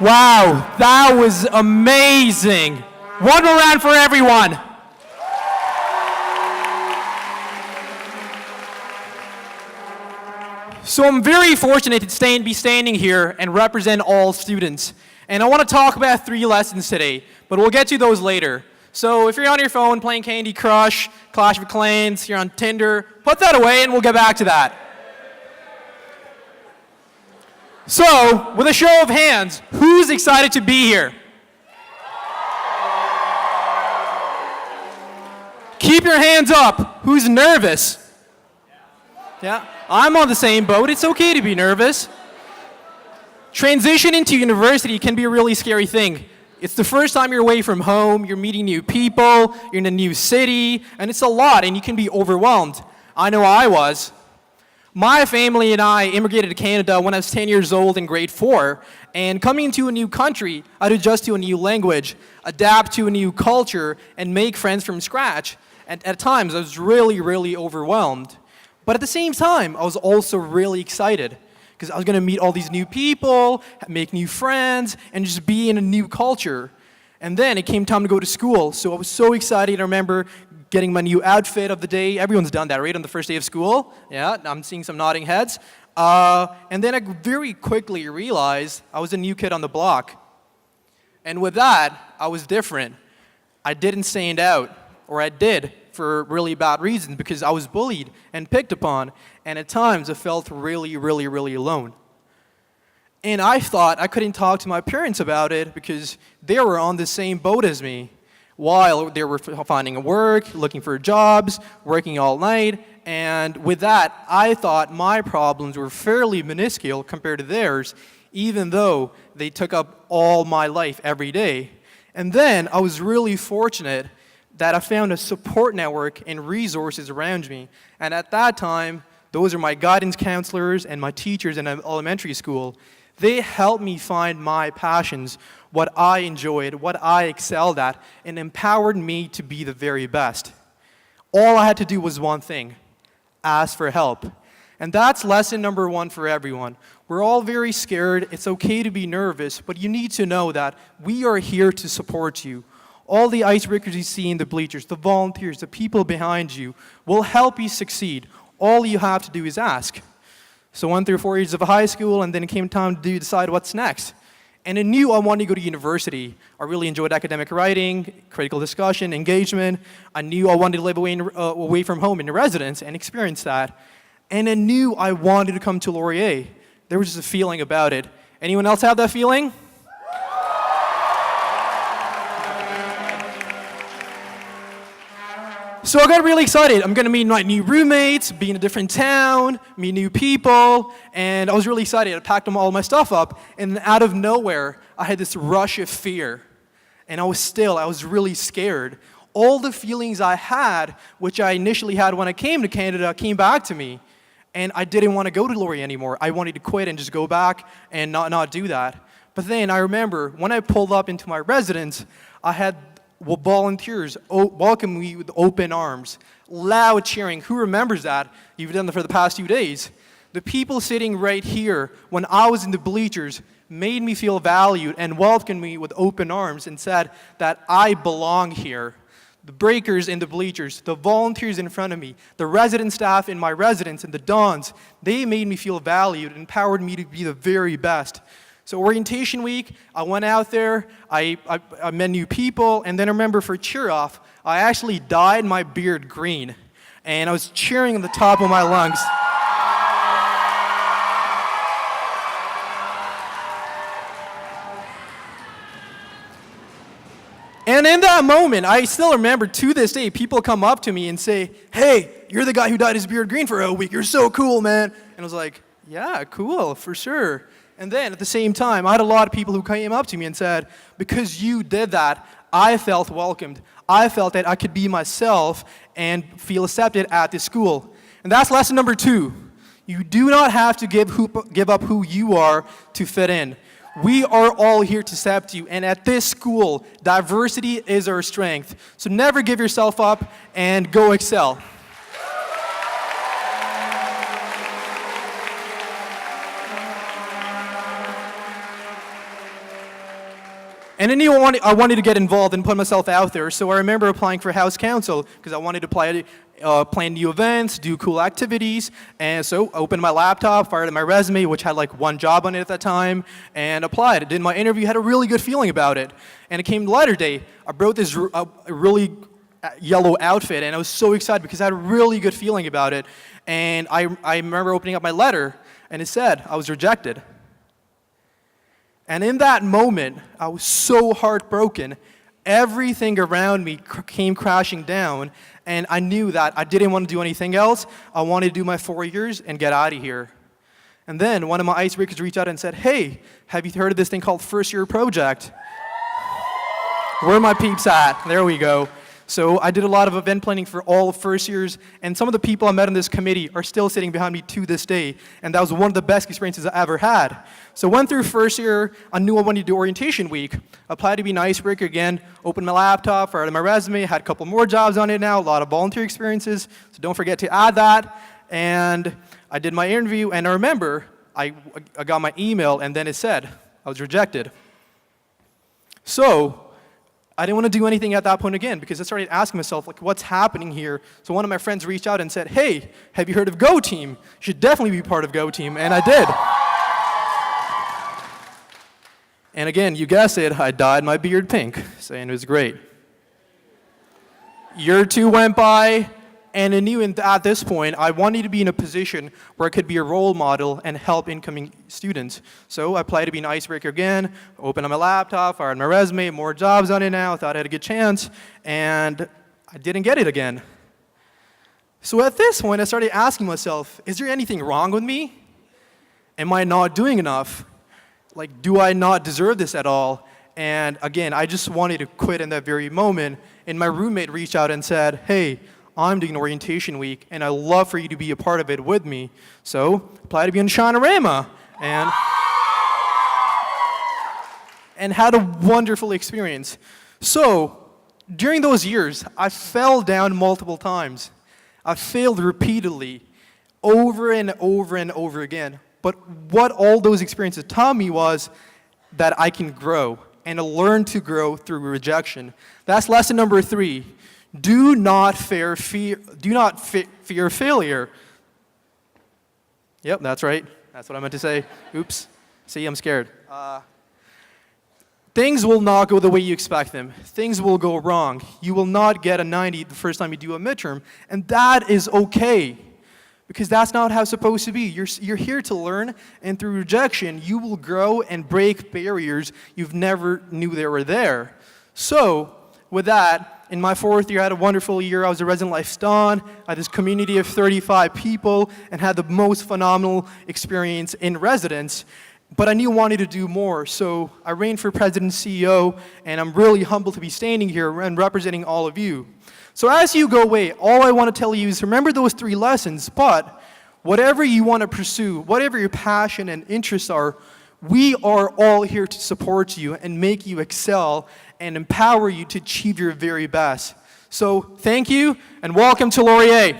Wow, that was amazing. One more round for everyone. So I'm very fortunate to be standing here and represent all students. And I want to talk about 3 lessons today, but we'll get to those later. So if you're on your phone playing Candy Crush, Clash of Clans, you're on Tinder, put that away and we'll get back to that. So, with a show of hands, who's excited to be here? Keep your hands up. Who's nervous? Yeah, I'm on the same boat. It's okay to be nervous. Transitioning to university can be a really scary thing. It's the first time you're away from home, you're meeting new people, you're in a new city, and it's a lot, and you can be overwhelmed. I know I was. My family and I immigrated to Canada when I was 10 years old in grade 4, and coming to a new country, I'd adjust to a new language, adapt to a new culture, and make friends from scratch. And at times, I was really overwhelmed. But at the same time, I was also really excited because I was going to meet all these new people, make new friends, and just be in a new culture. And then it came time to go to school, so I was so excited. I remember getting my new outfit of the day. Everyone's done that, right, on the first day of school? Yeah, I'm seeing some nodding heads. And then I very quickly realized I was a new kid on the block. And with that, I was different. I didn't stand out, or I did, for really bad reasons, because I was bullied and picked upon, and at times I felt really alone. And I thought I couldn't talk to my parents about it because they were on the same boat as me, while they were finding work, looking for jobs, working all night, and with that, I thought my problems were fairly minuscule compared to theirs, even though they took up all my life every day. And then I was really fortunate that I found a support network and resources around me. And at that time, those are my guidance counselors and my teachers in elementary school. They helped me find my passions, what I enjoyed, what I excelled at, and empowered me to be the very best. All I had to do was one thing: ask for help. And that's lesson number 1 for everyone. We're all very scared. It's okay to be nervous, but you need to know that we are here to support you. All the icebreakers you see in the bleachers, the volunteers, the people behind you will help you succeed. All you have to do is ask. So 1 through 4 years of high school, and then it came time to decide what's next. And I knew I wanted to go to university. I really enjoyed academic writing, critical discussion, engagement. I knew I wanted to live away from home in residence and experience that. And I knew I wanted to come to Laurier. There was just a feeling about it. Anyone else have that feeling? So I got really excited. I'm going to meet my new roommates, be in a different town, meet new people, and I was really excited. I packed all my stuff up, and out of nowhere, I had this rush of fear. And I was really scared. All the feelings I had, which I initially had when I came to Canada, came back to me. And I didn't want to go to Laurier anymore. I wanted to quit and just go back and not do that. But then I remember when I pulled up into my residence, I had volunteers welcome me with open arms, loud cheering. Who remembers that? You've done that for the past few days. The people sitting right here when I was in the bleachers made me feel valued and welcomed me with open arms and said that I belong here. The breakers in the bleachers, the volunteers in front of me, the resident staff in my residence, and the dons, they made me feel valued and empowered me to be the very best. So orientation week, I went out there, I met new people, and then I remember for cheer off, I actually dyed my beard green, and I was cheering on the top of my lungs. And in that moment, I still remember to this day, people come up to me and say, "Hey, you're the guy who dyed his beard green for a week. You're so cool, man." And I was like, "Yeah, cool, for sure." And then at the same time, I had a lot of people who came up to me and said, "Because you did that, I felt welcomed. I felt that I could be myself and feel accepted at this school." And that's lesson number 2. You do not have to give up who you are to fit in. We are all here to accept you, and at this school, diversity is our strength. So never give yourself up and go excel. And I knew I wanted to get involved and put myself out there, so I remember applying for House Council because I wanted to plan new events, do cool activities, and so I opened my laptop, fired up my resume, which had like one job on it at that time, and applied. I did my interview, had a really good feeling about it. And it came to letter day. I brought this really yellow outfit, and I was so excited because I had a really good feeling about it. And I remember opening up my letter, and it said I was rejected. And in that moment, I was so heartbroken. Everything around me came crashing down, and I knew that I didn't want to do anything else. I wanted to do my 4 years and get out of here. And then one of my icebreakers reached out and said, hey, have you heard of this thing called First Year Project? Where are my peeps at? There we go. So I did a lot of event planning for all of first years, and some of the people I met on this committee are still sitting behind me to this day, and that was one of the best experiences I ever had. So went through first year, I knew I wanted to do orientation week, applied to be an icebreaker again, opened my laptop, fired up my resume, had a couple more jobs on it now, a lot of volunteer experiences, so don't forget to add that. And I did my interview, and I remember I got my email, and then it said I was rejected. So I didn't want to do anything at that point again because I started asking myself, like, what's happening here? So one of my friends reached out and said, hey, have you heard of Go Team? You should definitely be part of Go Team, and I did. And again, you guessed it, I dyed my beard pink, saying it was great. Year 2 went by, and I knew at this point I wanted to be in a position where I could be a role model and help incoming students. So I applied to be an icebreaker again, opened up my laptop, fired my resume, more jobs on it now, thought I had a good chance, and I didn't get it again. So at this point I started asking myself, is there anything wrong with me? Am I not doing enough? Like, do I not deserve this at all? And again, I just wanted to quit in that very moment, and my roommate reached out and said, hey, I'm doing orientation week, and I'd love for you to be a part of it with me. So, applied to be on Shawnarama, and had a wonderful experience. So, during those years, I fell down multiple times. I failed repeatedly, over and over and over again. But what all those experiences taught me was that I can grow, and learn to grow through rejection. That's lesson number 3. Do not fear failure. Yep, that's right. That's what I meant to say. Oops. See, I'm scared. Things will not go the way you expect them. Things will go wrong. You will not get a 90 the first time you do a midterm, and that is okay, because that's not how it's supposed to be. You're here to learn, and through rejection, you will grow and break barriers you've never knew they were there. So, with that, in my 4th year, I had a wonderful year. I was a resident life ston. I had this community of 35 people and had the most phenomenal experience in residence. But I knew I wanted to do more, so I ran for president and CEO, and I'm really humbled to be standing here and representing all of you. So as you go away, all I want to tell you is remember those 3 lessons, but whatever you want to pursue, whatever your passion and interests are, we are all here to support you and make you excel and empower you to achieve your very best. So thank you, and welcome to Laurier.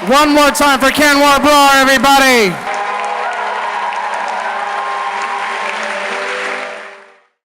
One more time for Kanwar Brar, everybody.